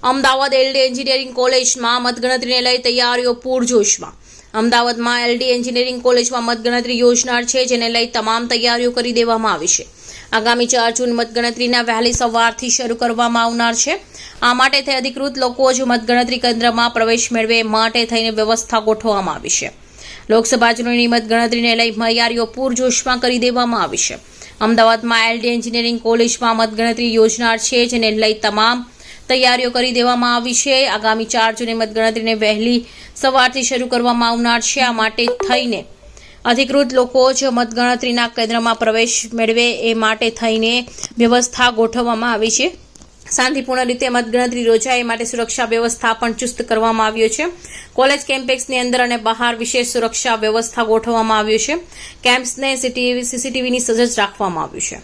Ahmedabad LD engineering કોલેજમાં મતગણતરીને લઈ તૈયારીઓ પૂરજોશમાં. અમદાવાદમાં એલડી એન્જિનિયરિંગ કોલેજમાં મતગણતરી યોજનાર છે, જેને લઈ તમામ તૈયારીઓ કરી દેવામાં આવી છે. આગામી 4 જૂન મતગણતરીના વહેલી સવારથી શરૂ કરવામાં આવનાર છે. આ માટે થઈ અધિકૃત લોકો જ મતગણતરી કેન્દ્રમાં પ્રવેશ મેળવે માટે થઈને વ્યવસ્થા ગોઠવવામાં આવી છે. લોકસભા ચૂંટણીની મતગણતરીને લઈ તૈયારીઓ પૂરજોશમાં કરી દેવામાં આવી છે. અમદાવાદમાં એલડી એન્જિનિયરિંગ કોલેજમાં મતગણતરી યોજનાર છે, જેને લઈ તમામ તૈયારીઓ કરી દેવામાં આવી છે. આગામી 4 જૂને મતગણતરીને વહેલી સવારથી શરૂ કરવામાં આવનાર છે. આ માટે થઈને અધિકૃત લોકો જ મતગણતરીના કેન્દ્રમાં પ્રવેશ મેળવે એ માટે થઈને વ્યવસ્થા ગોઠવવામાં આવી છે. શાંતિપૂર્ણ રીતે મતગણતરી યોજાય એ માટે સુરક્ષા વ્યવસ્થા પણ ચુસ્ત કરવામાં આવ્યો છે. કોલેજ કેમ્પસની અંદર અને બહાર વિશેષ સુરક્ષા વ્યવસ્થા ગોઠવવામાં આવ્યું છે. કેમ્પસને સીસીટીવીની સજ્જ રાખવામાં આવ્યું છે.